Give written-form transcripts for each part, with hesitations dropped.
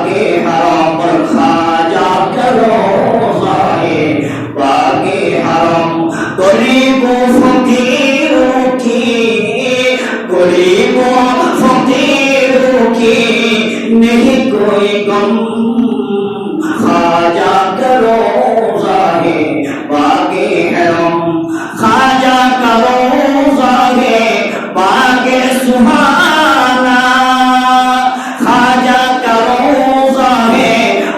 बागे हरम पर खाजा करो जाए बागे हरम गरीबों फकीरों की गरीबों फकीरों की नहीं कोई गम खाजा करो जाए बागे हरम खाजा करो जाए बागे सुहाना खाजा करो जाए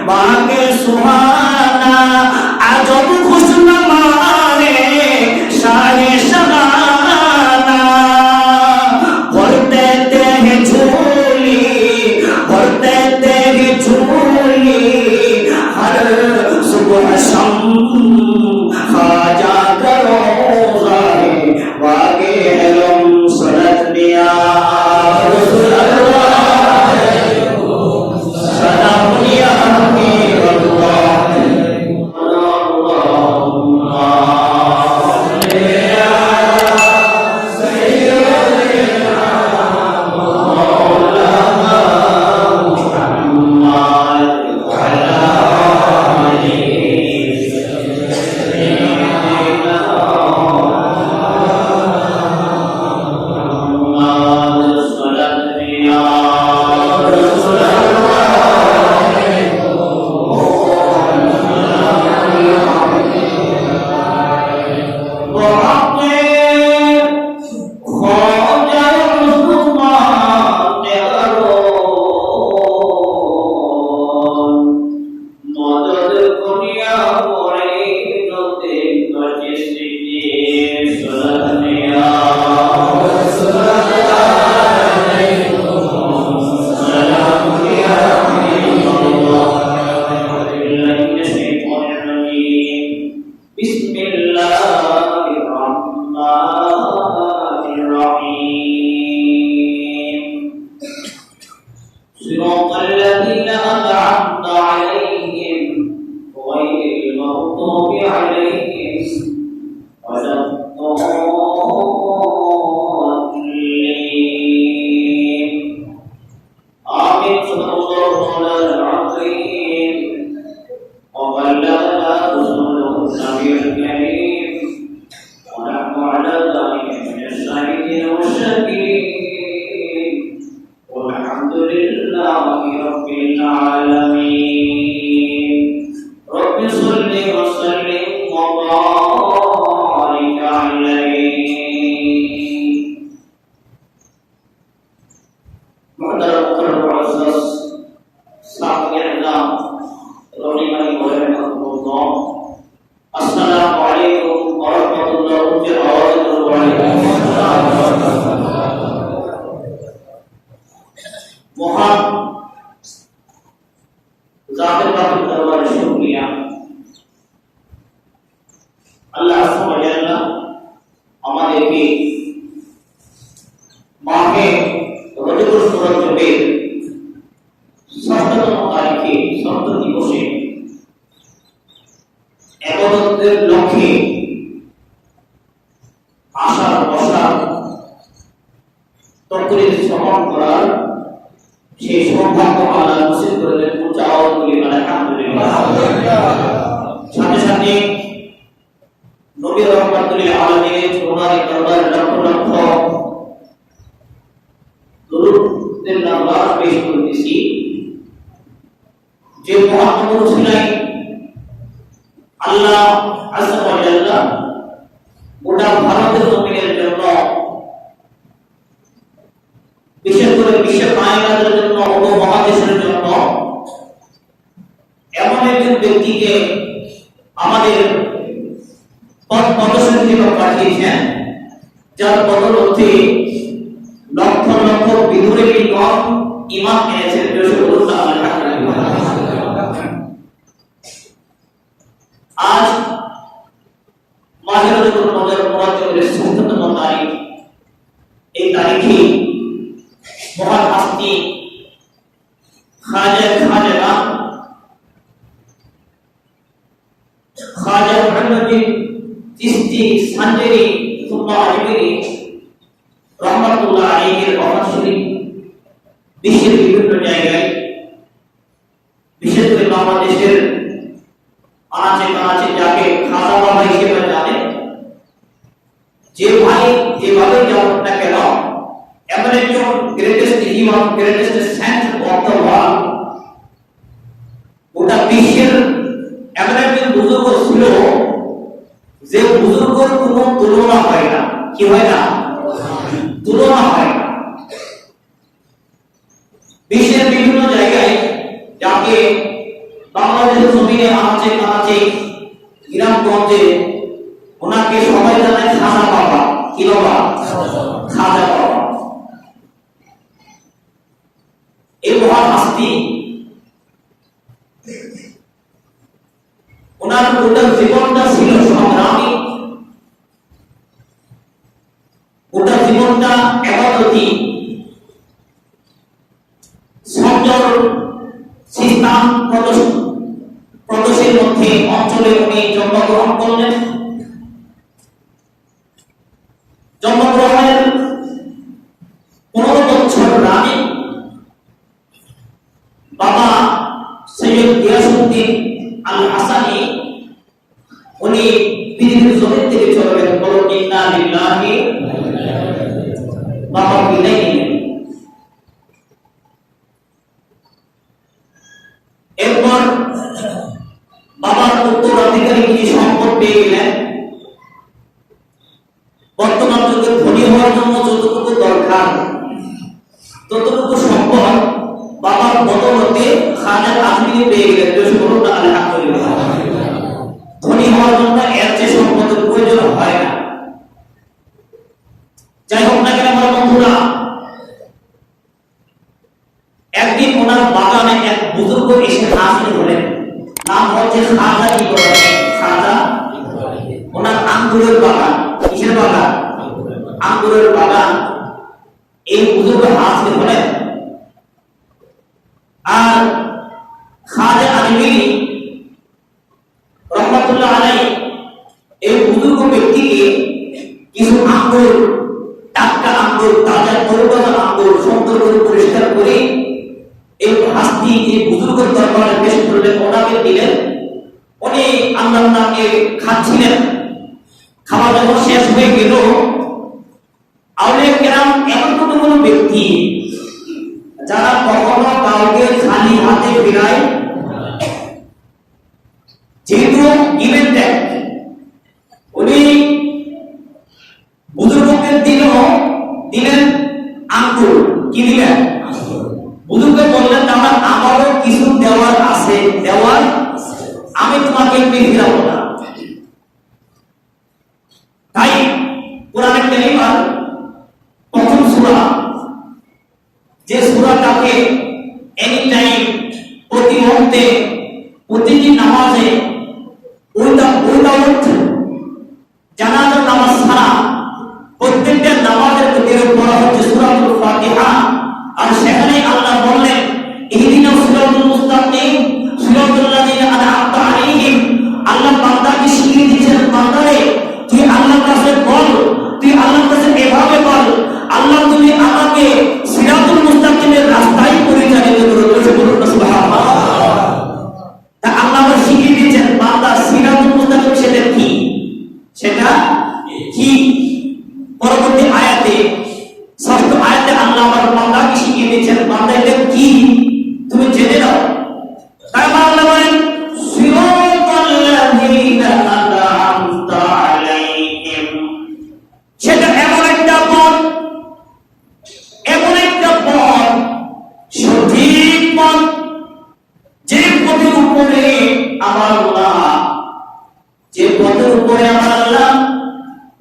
बागे सुहाना अजब खुशनुमा रे शाहे शहाना भरते तेरे झोली भरते तेरी झोली हर सुबह शाम खाजा करो जाए बागे हरम सनत दिया صراط الذين أنعمت عليهم غير المغضوب عليهم ولا الضالين آمين صدق الله العظيم وبلغنا رسوله النبي الكريم ونحن على ذلك من الشاهدين والشاكرين والحمد لله رب العالمين رب صل وسلم وبارك عليه محترم معزز साथियों नाम रोनिमानी रहमतुल्लाह अस्सलाम वालेकुम व रहमतुल्लाहि व महान जातिर बाकी दरबार शुक्रिया আল্লাহ সুবহানাহু আমাদেরকে মাহে রজব রজবের ৬তম তারিখে ৬ম দিবসে ইবাদতের লক্ষ্যে আশার বসার তকরির শ্রবণ করার সেই সৌভাগ্য আল্লাহ নসিব করেছেন। উচ্চ আওয়াজ বলি আলহামদুলিল্লাহ। সাথে সাথে নবী রহমাতুল আলামিনের সোনার দরবারে লক্ষ লক্ষ দরুদের নামাজ পেশ করতেছি। যে মুহাম্মদ ছিলেন আল্লাহ আযজা ওয়া জাল্লা গোটা ভারতের জমিনের জন্য বিশেষ করে বিশ্ব কায়নাতের জন্য উপমহাদেশের জন্য এমন একজন ব্যক্তিকে আমাদের পথ প্রদর্শনের জন্য পাঠিয়েছেন, যার বদৌলতে লক্ষ লক্ষ বিধুরের ঈমান এনেছেন। আজ মাহে রজব মুআজ্জমের ৬তম তারিখ। এই তারিখে মহান হাস্তি খাজা মুহাম্মদ চিশতি সানজারি সুন্নাহ আজমিরি রহমাতুল্লাহ আলাইহির কথা শুনি বিশ্বের বিভিন্ন জায়গায় বাংলাদেশের আনাচে কানাচে যাকে খাজা বাবা হিসেবে জানে, যে ভাই যেভাবে যেমন না কেন এমন একজন গ্রেটেস্ট ইমাম, greatest saint of the world, গোটা বিশ্বের এমন একজন বুজুর্গ ছিল যে বুজুর্গর কোনো তুলনা হয় না। কি হয় না? তুলনা হয় না। বিশ্বের বিভিন্ন জায়গায় যাকে বাংলাদেশের জমিনে আনাচে কানাচে গ্রামগঞ্জে ওনাকে সবাই জানায় খাজা বাবা। কি বাবা? খাজা বাবা। এই মহান হাস্তি ওনার গোটা জীবনটা ছিল সংগ্রামী, গোটা জীবনটা ইবাদতি, সংযম সিস্টেম প্রদর্শের মধ্যে অঞ্চলে উনি জন্মগ্রহণ করলেন। জন্মগ্রহণের 15 বছর রানী বাবা সৈয়দ গিয়াসউদ্দিন আল হাসানি উনি পৃথিবীর জমিন থেকে চলে গেলেন। বলো ইন্না লিল্লাহি। বাবা বিদায় নিলেন। এরপর বাবার উত্তরাধিকারী কি সম্পদ পেয়ে গেলেন। বর্তমান যুগে ধনী হওয়ার জন্য যতটুকু দরকার ততটুকু সম্পদ বাবার বদৌলতে খাজা আজমিরি পেয়ে গেলেন। আলহামদুলিল্লাহ। ধনী হওয়ার জন্য এর চেয়ে সম্পদের প্রয়োজন হয় না। যাই হোক না কেন আমার বন্ধুরা, একদিন ওনার বাগানে এক বুজুর্গ এসে হাজির হলেন। নাম হচ্ছে খাজা ইব্রাহিম। খাজা, ওনার আঙ্গুরের বাগান। কিসের বাগান? আঙ্গুরের বাগান। এই বুজুর্গ হাজির হলেন। আর খাজা আজমিরি রহমাতুল্লাহ আলাইহি এই বুজুর্গ ব্যক্তিকে কিছু আঙ্গুর, টাটকা আঙ্গুর, তাজা তরতাজা আঙ্গুর সুন্দর করে পরিষ্কার করে এই হাস্তি এই বুজুর্গের দরবারে পেশ করলেন, ওনাকে দিলেন। উনি আল্লাহর নামে খাচ্ছিলেন। খাবার যখন শেষ হয়ে গেল, আউলিয়া কেরাম এমন কোনো ব্যক্তি যারা কখনো কাউকে খালি হাতে ফিরায়, যেহেতু গিভেন টেক, উনি বুজুর্গকে দিলেন আঙ্গুর। কি দিলেন? বুজুর্গ বললেন আমার আমারও কিছু দেওয়ার আছে, আমি তোমাকে ফিরাবো না। তাই কোরআনে কারীমের প্রথম সূরা, যে সূরাটাকে এনি টাইম, প্রতি মুহূর্তে, প্রতিটি নামাজে উইদাউট জানাজার নামাজ ছাড়া প্রত্যেকটা নামাজের প্রতি পড়া হচ্ছে সূরাতুল ফাতিহা। আর সেখানে আল্লাহ বললেন ইহদিনাস সিরাতাল মুস্তাকিম সিরাতাল লাযিনা আন'আমতা আলাইহিম। আল্লাহ বান্দাকে শিখিয়ে দিয়েছেন, বান্দারে তুই আল্লাহর কাছে বল, তুই আল্লাহর কাছে এভাবে বল, আল্লাহ তুমি আমাকে সিরাতুল মুস্তাকিমের রাস্তায় পরিচালিত করো। সুবহানাল্লাহ। তা আল্লাহ শিখিয়ে দিয়েছেন বান্দা সিরাতুল মুস্তাকিম সেটা কি, সেটা কি। পরবর্তী আয়াতে, 6ষ্ঠ আয়াতে আল্লাহ আমার বান্দাকে শিখিয়ে দিয়েছেন বান্দা এটা কি তুমি জেনে নাও। তাই আল্লাহ বলেন সিরাতাল লাযিনা আন'আমতা আলাইহিম। সেটা এমন একটা পথ, সঠিক পথ, যে পথের উপরে আমার আল্লাহ, যে পথের উপরে আমার আল্লাহ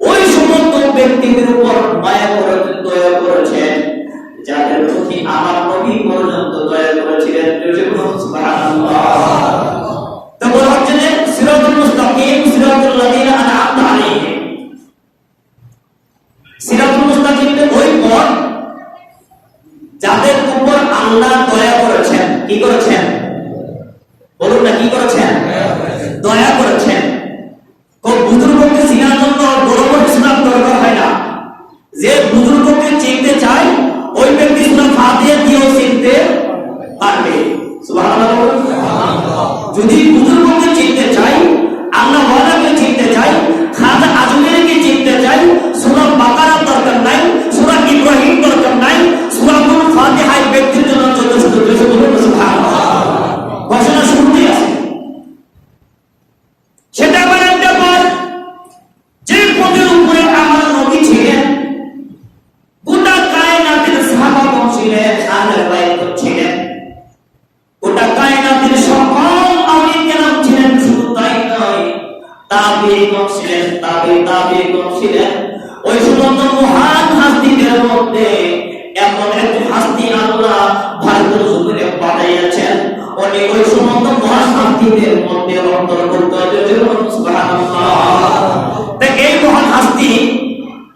ওই সমস্ত ব্যক্তিদের উপর মায়া করেছেন, দয়া করেছেন, যাদের প্রতি আমার নবী পর্যন্ত দয়া করেছিলেন। সুবহানাল্লাহ। তো বলা হচ্ছে যে সিরাতুল মুস্তাকিম সিরাতুল লাযিনা আন'আমতা আলাইহিম। সিরাতুল মুস্তাকিম ওই পথ যাদের উপর আল্লাহ দয়া করেছেন। কি করেছেন? বলুন না, কি করেছেন? দয়া করেছেন। কোন বুজুর্গকে চিনার জন্য বড় বড় শোনার দরকার হয় না। যে বুজুর্গকে চিনতে চায় ওই ব্যক্তি সূরা ফাতিহা দিয়েও চিনতে পারবে। সুবহানাল্লাহ। ছিলেন আর রেওয়ায়াত ছিলেন গোটা কায়নাতের সকল আউলিয়া কেরাম ছিলেন। শুধু তাই নয়, তাবিঈন ছিলেন, তাবিঈন ছিলেন। ওই সমস্ত মহান হাস্তিদের মধ্যে এমন একজন হাস্তি আল্লাহ ভারতের জমিনে পাঠাইয়াছেন, উনি ওই সমস্ত মহান হাস্তিদের মধ্যে অন্তর্ভুক্ত। সুবহানাল্লাহ। এই মহান হাস্তি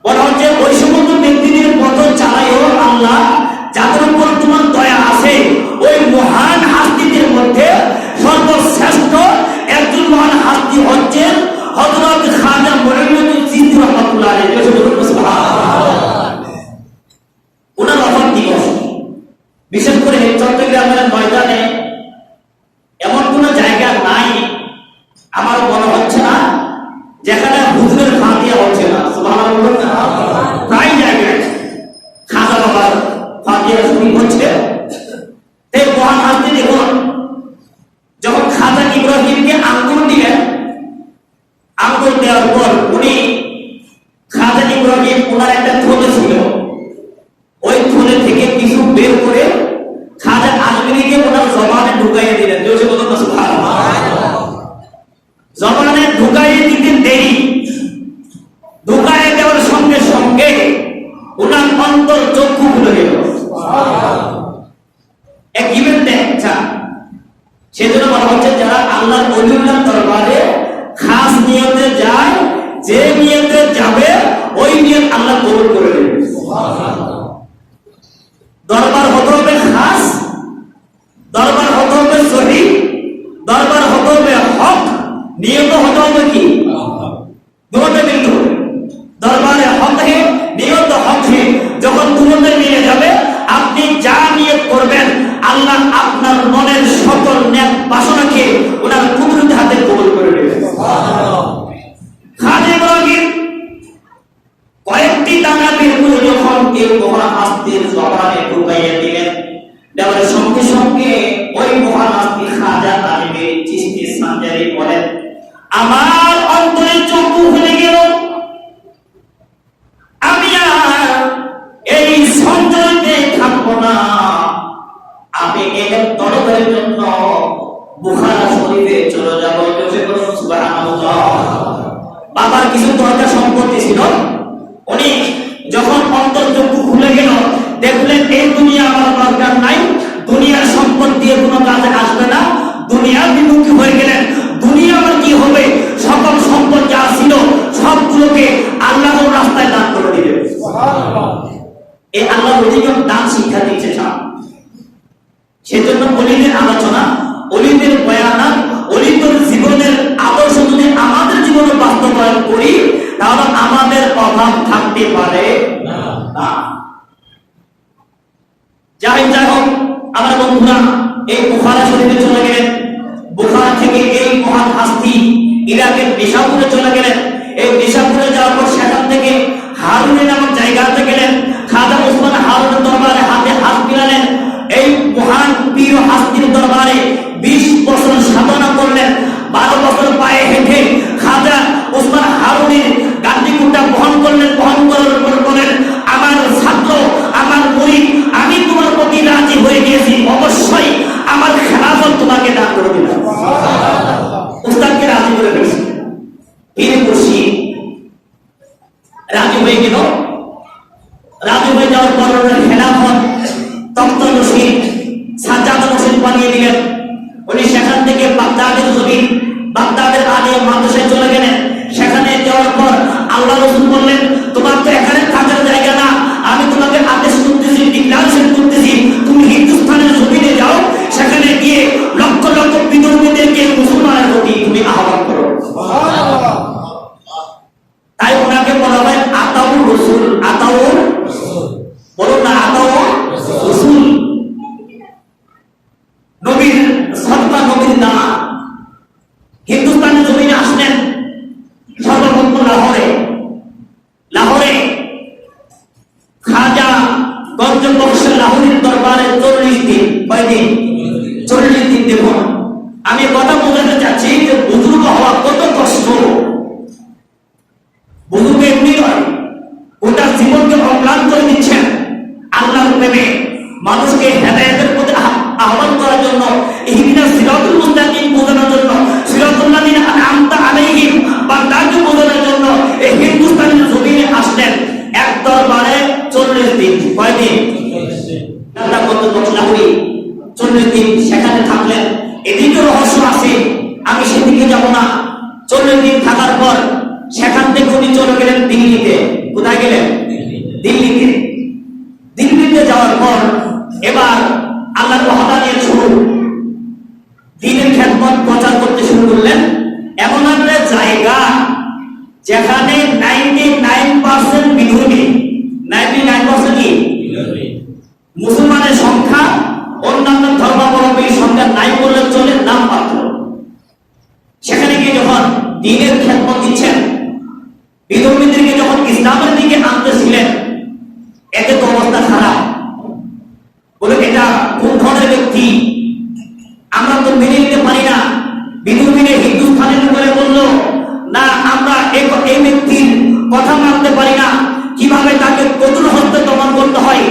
বলা হচ্ছে ওই সমস্ত ব্যক্তিদের পথ চালাইও আল্লাহ যাদের উপর তোমার দয়া আছে। ওই মহান হাস্তিদের মধ্যে সর্বশ্রেষ্ঠ একজন মহান হাস্তি হচ্ছেন হযরত খাজা মুঈনুদ্দিন চিশতি রাহমাতুল্লাহ আলাইহি। ওনার ওফাত দিবস বিশেষ করে চট্টগ্রামের ময়দানে এমন কোন জায়গা নাই আমার মনে হচ্ছে না যেখানে হুজুরের ফাতিহা হচ্ছে না। সুবহানাল্লাহ। প্রায় জায়গায় খাজা বাবার ফাতিহা শরীফ হচ্ছে। এই মহান হাস্তি দেখুন, যখন খাজা ইব্রাহিমকে আঙ্গুর দিলেন, আঙ্গুর দেওয়ার পর উনি খাজা ইব্রাহিম ওনার একটা থলে ছিল, ওই থলে থেকে কিছু বের করে খাজা আজমিরিকে ওনার জবানে ঢুকাইয়ে দিলেন। জোরে বলুন সুবহানাল্লাহ। জবানে ঢুকাইয়ে দিতে দেরি, ঢুকাইয়ে দেওয়ার সঙ্গে সঙ্গে ওনার অন্তর চক্ষু খুলে গেল। এক ইভেন্ট দেখা, সেজন্য বলা হচ্ছে যারা আল্লাহর ওলিউল্লাহর দরবারে খাস নিয়তে যায়, যে নিয়তে যাবে ওই নিয়ত আল্লাহ কবুল করে নেবেন। দরবার হতে হবে খাস, দরবার হতে হবে সহিহ, দরবার হতে হবে হক, নিয়ত হতে হবে কি দুটোতে মিলতে হবে। দরবারে হক হে, নিয়ত হক হে, যখন দুটোতে মিলে যাবে আপনি যা নিয়ত করবেন আল্লাহ আপনার মনের সকল নেক বাসনাকে ওনার কুদরতি হাতে কবুল করে নেবেন। খাজা ইব্রাহিম কয়েকটি দানা বের করে যখন এই মহান হাস্তির জবানে ঢুকাইয়া দিলেন, দেওয়ার সঙ্গে সঙ্গে ওই মহান হাস্তি খাজা আজমিরি চিশতি সানজারি বলেন, আমার অন্তরে চক্ষু খুলে গেল, আমি আর এই সঞ্চয়তে থাকবো না, আমি এই দরবারের জন্য বুখারা শরীফে চলে যাব। সুবহানাল্লাহ। বাবার কিছু দরকার সম্পত্তি ছিল, উনি যখন অন্তর চক্ষু খুলে গেল দেখলেন এই দুনিয়া আমার দরকার নাই, দুনিয়ার সম্পদ দিয়ে কোনো কাজে আসবে না, দুনিয়ার বিমুখী হয়ে গেলেন। দুনিয়া আমার কি হবে, সকল সম্পদ যা ছিল সবগুলোকে আল্লাহর রাস্তায় দান করে দিলেন। এই আল্লাহ অধিকম দান শিক্ষা দিচ্ছে। সেজন্য অলিদের আলোচনা, অলিদের বয়ান, অলিদের জীবনের আদর্শ যদি আমাদের জীবনে বাস্তবায়ন করি তাহলে আমাদের অভাব থাকতে পারে না। যাই হোক আমার বন্ধুরা এই বুখারা শরীফে চলে গেলেন, বুখারা থেকে এই মহান হাস্তি ইরাকের নিশাপুরে চলে গেলেন। এই নিশাপুরে যাওয়ার পর সেখান থেকে হারুনে নামক জায়গাতে গেলেন, খাজা ওসমান হারুনের দরবারে হাতে হাত মিলালেন। এই মহান পীর হাস্তির দরবারে 20 বছর সাধনা করলেন, 12 বছর পায়ে হেঁটে খাজা ওসমান হারুনের গান্ডিকুটা বহন করলেন। বহন করার পর বলেন, আমার ছাত্র, আমার মুরিদ, আমি তোমার প্রতি রাজি হয়ে গিয়েছি, অবশ্যই আমার খেলাফত তোমাকে দান করে দিলাম। উস্তাদকে রাজি করে ফেলছি। পীর মুর্শিদ রাজি হয়ে গেল। রাজি হয়ে যাওয়ার পর খেলাফত তখ্ত নসিব সাজ্জাদ হোসেন বানিয়ে দিলেন। উনি সেখান থেকে বাগদাদের জমিন, বাগদাদের আলিয়া মাদ্রাসায় চলে গেলেন। সেখানে যাওয়ার পর আল্লাহ রাসূল বললেন, তোমার তো এখানে থাকার জায়গা না, আমি তোমাকে আদেশ করতেছি, ডিক্লারেশন করতেছি, তুমি হিন্দুস্তানের জমিনে যাও, সেখানে গিয়ে লক্ষ লক্ষ বিধর্মীদেরকে মুসলমানের প্রতি তুমি আহ্বান করো। তাই ওনাকে বলা হয় আতাউর রাসূল। আতাউর বলো না, আতাউর রাসূল, নবীর সত্তা, নবীর নাম। হিন্দুস্তানের জমিনে আসলেন সর্বপ্রথম লাহোরে। লাহোরে খাজা গঞ্জ বক্স লাহোরের দরবারে 40 দিন। কয়দিন? 40 দিন। দেখুন আমি কথা বোঝাতে চাচ্ছি যে বুজুর্গ হওয়া কত কষ্ট। বুজুর্গ এমনি নয়, গোটা জীবনকে অম্লান করে দিচ্ছেন আল্লাহর প্রেমে, মানুষকে হেদায়েতের পথে আহ্বান করার জন্য, ইহদিনাস সিরাতুল মুস্তাকিম বোঝানোর জন্য, সিরাতুল লাযিনা আনআমতা আলাইহিম বান্দাকে বোঝানোর জন্য এই হিন্দুস্তানের জমিনে আসলেন। এক দরবারে 40 দিন। কয়দিন? 40 দিন সেখানে থাকলেন। এদিকে রহস্য আছে, আমি সেদিকে যাব না। 40 দিন থাকার পর সেখান থেকে উনি চলে গেলেন দিল্লিতে। কোথায় গেলেন? দিল্লিতে। দিল্লিতে যাওয়ার পর এবার আল্লাহর ওয়াহদানিয়ত শুরু, দ্বীনের খেদমত প্রচার করতে শুরু করলেন। এমন একটা জায়গা যেখানে 99% বিধর্মী, 99% কি মুসলমানের সংখ্যা, অন্যান্য ধর্মাবলম্বীর সংখ্যা নাই বললে চলে, নাম মাত্র। সেখানে গিয়ে যখন দ্বীনের খেদমত দিচ্ছেন, বিধর্মীদেরকে যখন ইসলামের দিকে আনতেছিলেন, এতে তো অবস্থা খারাপ। বলে এটা কোন ধরনের ব্যক্তি, আমরা তো মেনে নিতে পারি না। বিধর্মীরা হিন্দুস্থানের উপরে বলল, না আমরা এই ব্যক্তির কথা মানতে পারি না। কিভাবে তাকে কঠোর হস্তে দমন করতে হয়,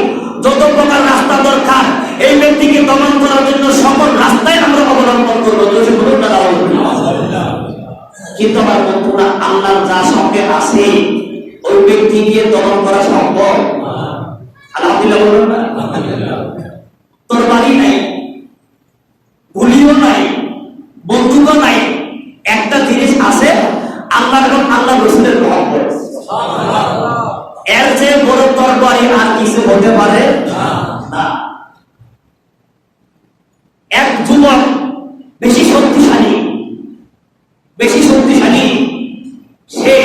যত প্রকার রাস্তা দরকার এই ব্যক্তিকে দমন করার জন্য সকল রাস্তায় আমরা অবলম্বন করবো। কিন্তু আমার বন্ধুরা, আল্লাহর যা সঙ্গে আছে ওই ব্যক্তিকে দমন করা সম্ভব? আলহামদুলিল্লাহ বলুন না। তোর বাড়ি নাই, গুলিও নাই, বন্দুকও নাই, একটা জিনিস আছে, আল্লাহ এবং আল্লাহ রাসূলের মহব্বত। এর যে বড় তরবারি আর কিছু হতে পারে না। এক যুবক বেশি শক্তিশালী, সে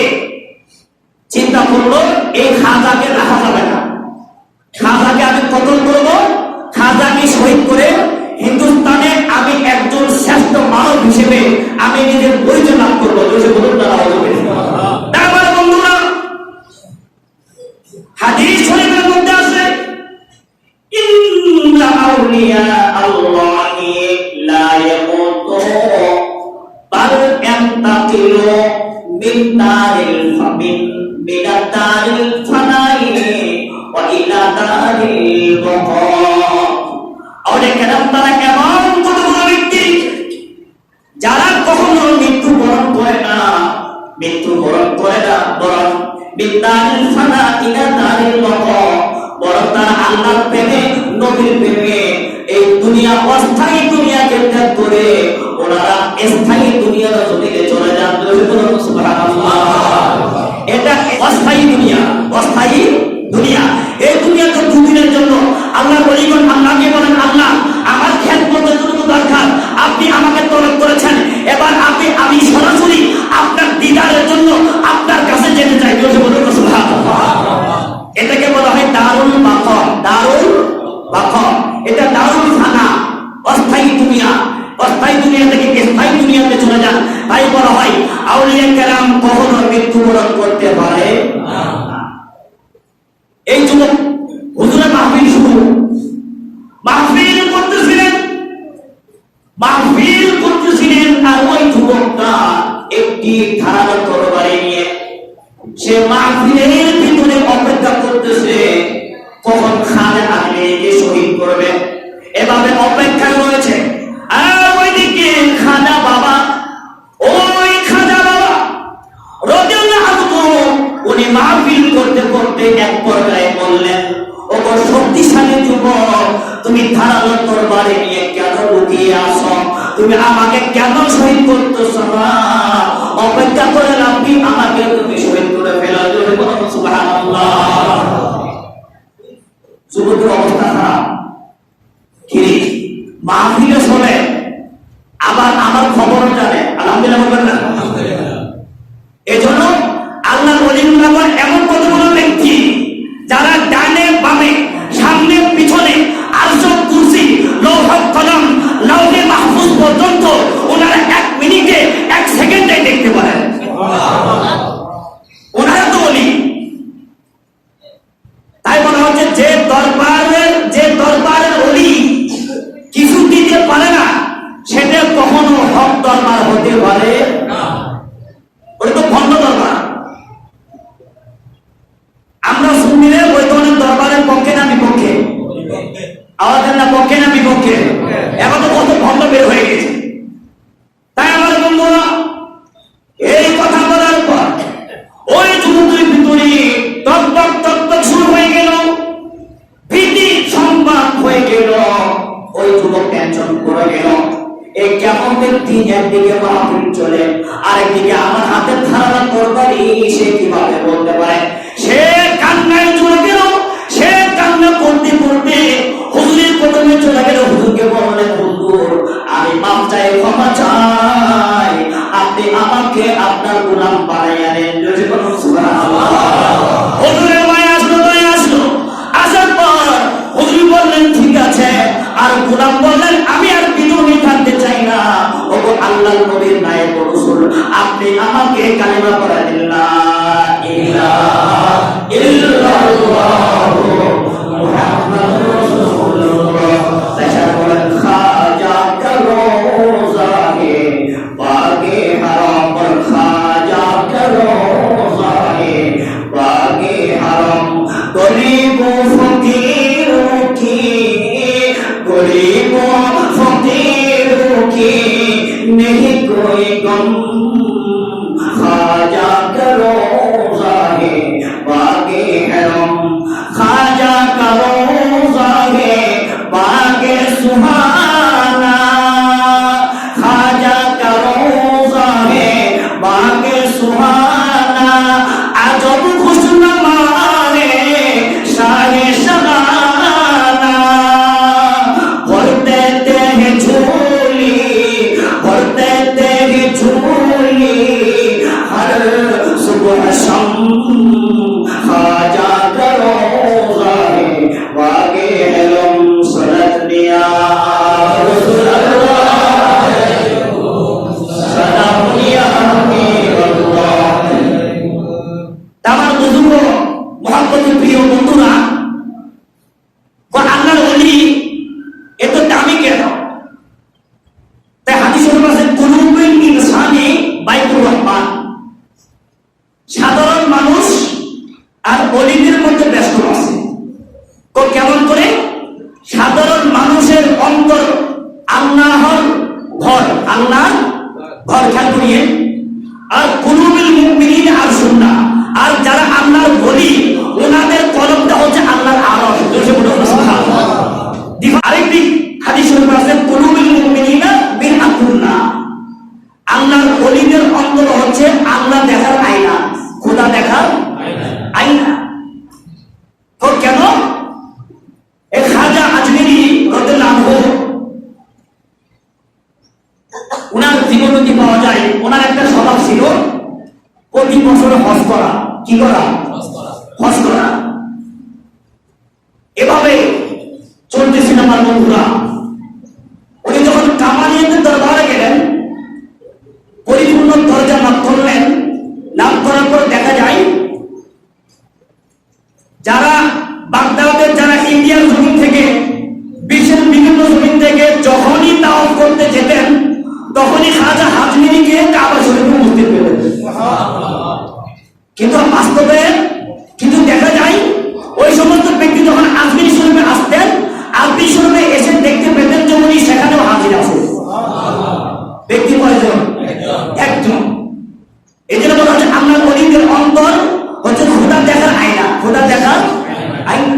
চিন্তা করলো এই খাজাকে রাখা যাবে না, খাজাকে আমি কতল করবো, খাজাকে শহীদ করে হিন্দুস্তানে আমি একজন শ্রেষ্ঠ মানব হিসেবে আমি নিজের পরিচয় লাভ করবো। বন্ধুরা, হাদিস শরীফের মধ্যে আছে, ইন্না আউলিয়া আল্লাহি লা ইয়ামুতু বাল ইয়ান্তাকিলু মিন দারিল ফামিন মিনাত দারিল ফানাই ওয়া ইলা দারিল বাকা। আউলিয়া কেরাম তারা এমন কতগুলো ব্যক্তি যারা কখনো মৃত্যুবরণ করে না, বরং মিন দারিল ফানা ইলা দারিল বাকা, বরং তারা আল্লাহর প্রেমে, নবীর প্রেমে এই দুনিয়া, অস্থায়ী দুনিয়াকে ত্যাগ করে ওনারা স্থায়ী দুনিয়ার জমিনে চলে যান। সুবহানাল্লাহ। এটা অস্থায়ী দুনিয়া, অস্থায়ী দুনিয়া। এই দুনিয়া তো দুদিনের জন্য। আল্লাহ বলিগণ আল্লাহকে বলেন, আল্লাহ আমার খেদমতের জন্য দরকার, আপনি আমাকে তলব করেছেন, এবার আমি সরাসরি আপনার দিদারের জন্য আপনার কাছে যেতে চাই। সুবহানাল্লাহ। এটাকে বলা হয় দারুল বাকা। দারুল বাকা, এটা দারুল ফানা, অস্থায়ী দুনিয়া। অস্থায়ী দুনিয়া থেকে স্থায়ী দুনিয়াতে চলে যান। তাই বলা হয় আউলিয়া কেরাম কখনো মৃত্যুবরণ করতে পারে না। এই যুবক হুজুরের মাহফিল শুরু, মাহফিল করতেছিলেন, আর ওই যুবকটা একটি ধারালো তরবারি নিয়ে সে মাহফিলের ভিতরে অপেক্ষা করতেছে কখন খাজা আসবে, যে শহীদ করবে। এভাবে অপেক্ষা রয়েছে। আর ওইদিকে খাজা বাবা উনি মাহফিল করতে করতে এক পর্যায়ে বললেন, ওগো শক্তিশালী যুবক, তুমি ধারালো তরবারি নিয়ে কেন লুকিয়ে আসো? তুমি আমাকে কেন শহীদ করতেছো না? অপেক্ষা করে আপনি আমাকে তুমি শহীদ করে ফেলো। সুবহানাল্লাহ। যুবকের অবস্থা খারাপ। কি মাহফিলে শোনে, আবার আমার খবরও জানে। আলহামদুলিল্লাহ বলবেন না? এজন্য আল্লাহর ওলিউল্লাহ এমন কতগুলো ব্যক্তি যারা ডানে বামে, সামনে পিছনে, আরশ, কুরসি, লৌহ কলম, লাউহে মাহফুজ পর্যন্ত ওনারা 1 মিনিটে 1 সেকেন্ডে দেখতে পারেন। ওনারা তো ওলি। তাই মনে হচ্ছে যে দরবারের ওলি কিছু দিতে পারে না, সেটা কখনো হক দরবার হতে পারে না। পক্ষে না বিপক্ষে? এখন তো কত ভণ্ড বের হয়ে গেছে। তাই আমার বন্ধুরা, এই কথা বলার পর ওই যুবকের ভিতরে টকবক টকবক শুরু হয়ে গেল, ভীতি সংবাদ হয়ে গেল। ওই যুবক টেনশন করে গেল, এই কেমন ব্যক্তি একদিকে মাহফিল চলে, আরেকদিকে আমার হাতে ধারণা তরবারি, সে কিভাবে বলতে পারে? সে কান্নায় চলে গেল। সে কান্না করতে করতে হুজুরের কদমে চলে গেল। হুজুরকে বললেন, হুজুর আমি মাফ চাই, ক্ষমা চাই, আপনি আমাকে আপনার গোলাম বানাইয়া দেন। সুবহানাল্লাহ। হুজুরের মায়া আসলো, দয়া আসলো। আসার পর হুজুর বললেন, ঠিক আছে। আর গোলাম বললেন, আমি আর বিধর্মী থাকতে চাই না। ওগো আল্লাহর নবীর নায়েব রাসূল, আপনি আমাকে কালিমা পড়া দিন, লা ইলাহা ইল্লাল্লাহু মুহাম্মাদুর রাসূলুল্লাহ। তাশার বলেন, খাজা করো জাহে বাগে হারাম, পর খাজা করো জাহে বাগে হারাম, গরিব ফকিরোं की, गरीबों फकीरों की नहीं कोई गम, खाजा करो जाहे बागे हरम, खाजा करो जाहे बागे सुहाना, खाजा करो जाहे बागे सुहाना, अजब खुशनुमा रे शाहे शहाना, भर देते हैं झोली, भर देते हैं झोली, हर सुबह शाम, खाजा करो जाहे बागे हरम, सनत दिया सलाम दिया हबीबल्लाह। আমার বুজুর্গ মহব্বতের প্রিয় বন্ধুরা, আল্লাহর ওলি এত দামি কেন? তাই হাদিস শরীফ আছে, কুলুবুল ইনসানি বাইতুর রহমান, সাধারণ মানুষ আর ওলিদের মধ্যে ব্যস্ত আছে। তো কেমন করে? সাধারণ মানুষের অন্তর আল্লাহর ঘর, আল্লাহর ঘর, খেয়াল করিয়ে। আর কুলুবুল মুমিনিন আর সুন্নাহ, আর যারা আল্লাহর ওলি ওনাদের কলমটা হচ্ছে আল্লাহর আরশ। জোরে বলুন সুবহানাল্লাহ। আরেকটি হাদিস শরীফ আছে, কুলুবুল মুমিনিনা বিআকুল্লাহ, আল্লাহর ওলিদের অন্তর হচ্ছে আল্লাহ দেখার আয়না, খোদা দেখার আয়না। তো কেন? এই খাজা আজমিরি রাদিয়াল্লাহু আনহু, ওনার জীবনী পাওয়া যায়। ওনার একটা স্বভাব ছিল প্রতি বছর হজ করা। কি করা? হজ করা। এভাবে চলতেছিল আমার বন্ধুরা। উনি যখন কামালিয়াতের দরবারে গেলেন, পরিপূর্ণ দরজা লাভ করলেন। লাভ করার পর দেখা যায় যারা বাগদাদের, যারা ইন্ডিয়ার জমিন থেকে, বিশ্বের বিভিন্ন জমিন থেকে যখনই তাওয়াফ করতে যেতেন, তখনই খাজা আজমিরিকে কাবা শরীফে উপস্থিত পেতেন। কিন্তু বাস্তবে কিন্তু দেখা যায় ওই সমস্ত ব্যক্তি যখন আজমিরি শরীফে আসতেন, আজমিরি শরীফে এসে দেখতে পেতেন যে উনি সেখানেও হাজির আছেন। ব্যক্তি কয়জন? একজন। এই জন্য বলা হচ্ছে আল্লাহর ওলিদের অন্তর হচ্ছে খোদা দেখার আয়না, খোদা দেখার আয়না।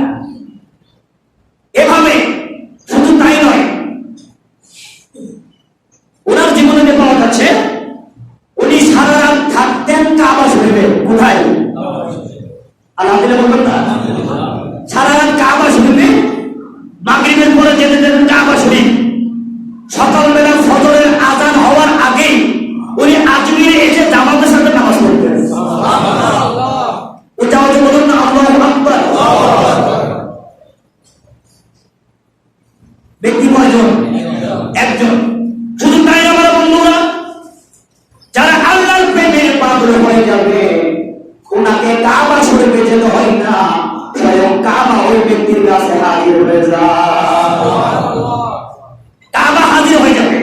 এভাবে শুধু তাই নয়, ওনার জীবনে পাওয়া যাচ্ছে উনি সারা রাত থাকতেন কাবা শরীফে। কোথায়? আলহামদুলিল্লাহ বলবেন না? সারা রাত কাবা শরীফে, মাগরিবের পরে যেতে যেতেন কাবা শরীফ। সকালবেলা ফজরের আজান হওয়ার আগেই উনি আজমিরে এসে জামাতের সাথে নামাজ পড়তেন। ওটা হচ্ছে, বলুন না আল্লাহু আকবার। ব্যক্তি কয়জন? একজন। শুধু তাই আমার বন্ধুরা, যারা আল্লাহর প্রেমে পাগল হয়ে যাবে, ওনাকে কাবা শরীফে যেতে হয় না, স্বয়ং কাবা ওই ব্যক্তির কাছে হাজির হয়ে যায়। কাবা হাজির হয়ে যাবে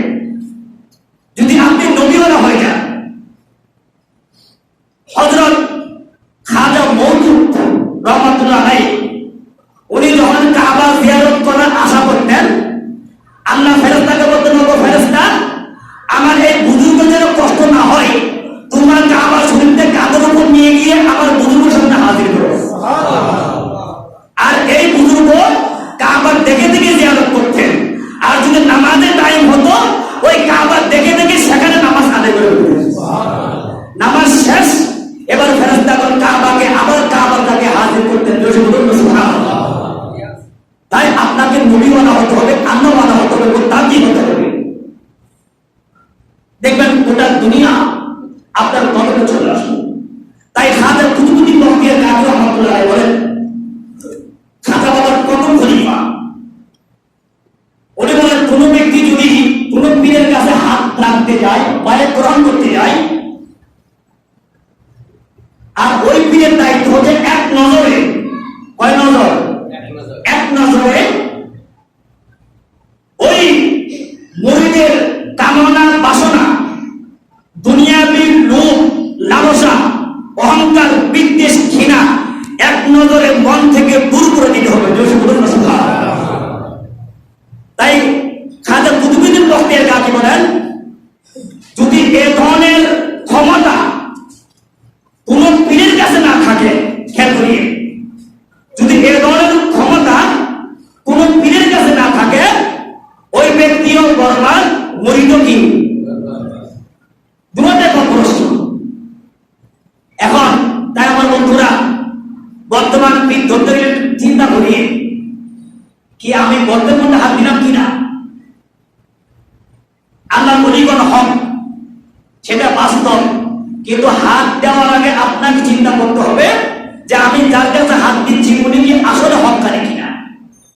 যদি আপনি নবীওয়ালা হয়ে যান। হযরত খাজা মওদুদ রহমাতুল্লাহ আলাইহি, উনি যখন কাবা জিয়ারত করার আশা করতেন, কি দুটোটাই প্রশ্ন। এখন তাই আমার বন্ধুরা, বর্তমান বৃদ্ধদের চিন্তা করি, কি আমি গর্তের মধ্যে হাত দিলাম কিনা? আল্লাহ বলিগণ হক, সেটা বাস্তব, কিন্তু হাত দেওয়ার আগে আপনাকে চিন্তা করতে হবে যে আমি যার কাছে হাত দিচ্ছি উনি কি আসলে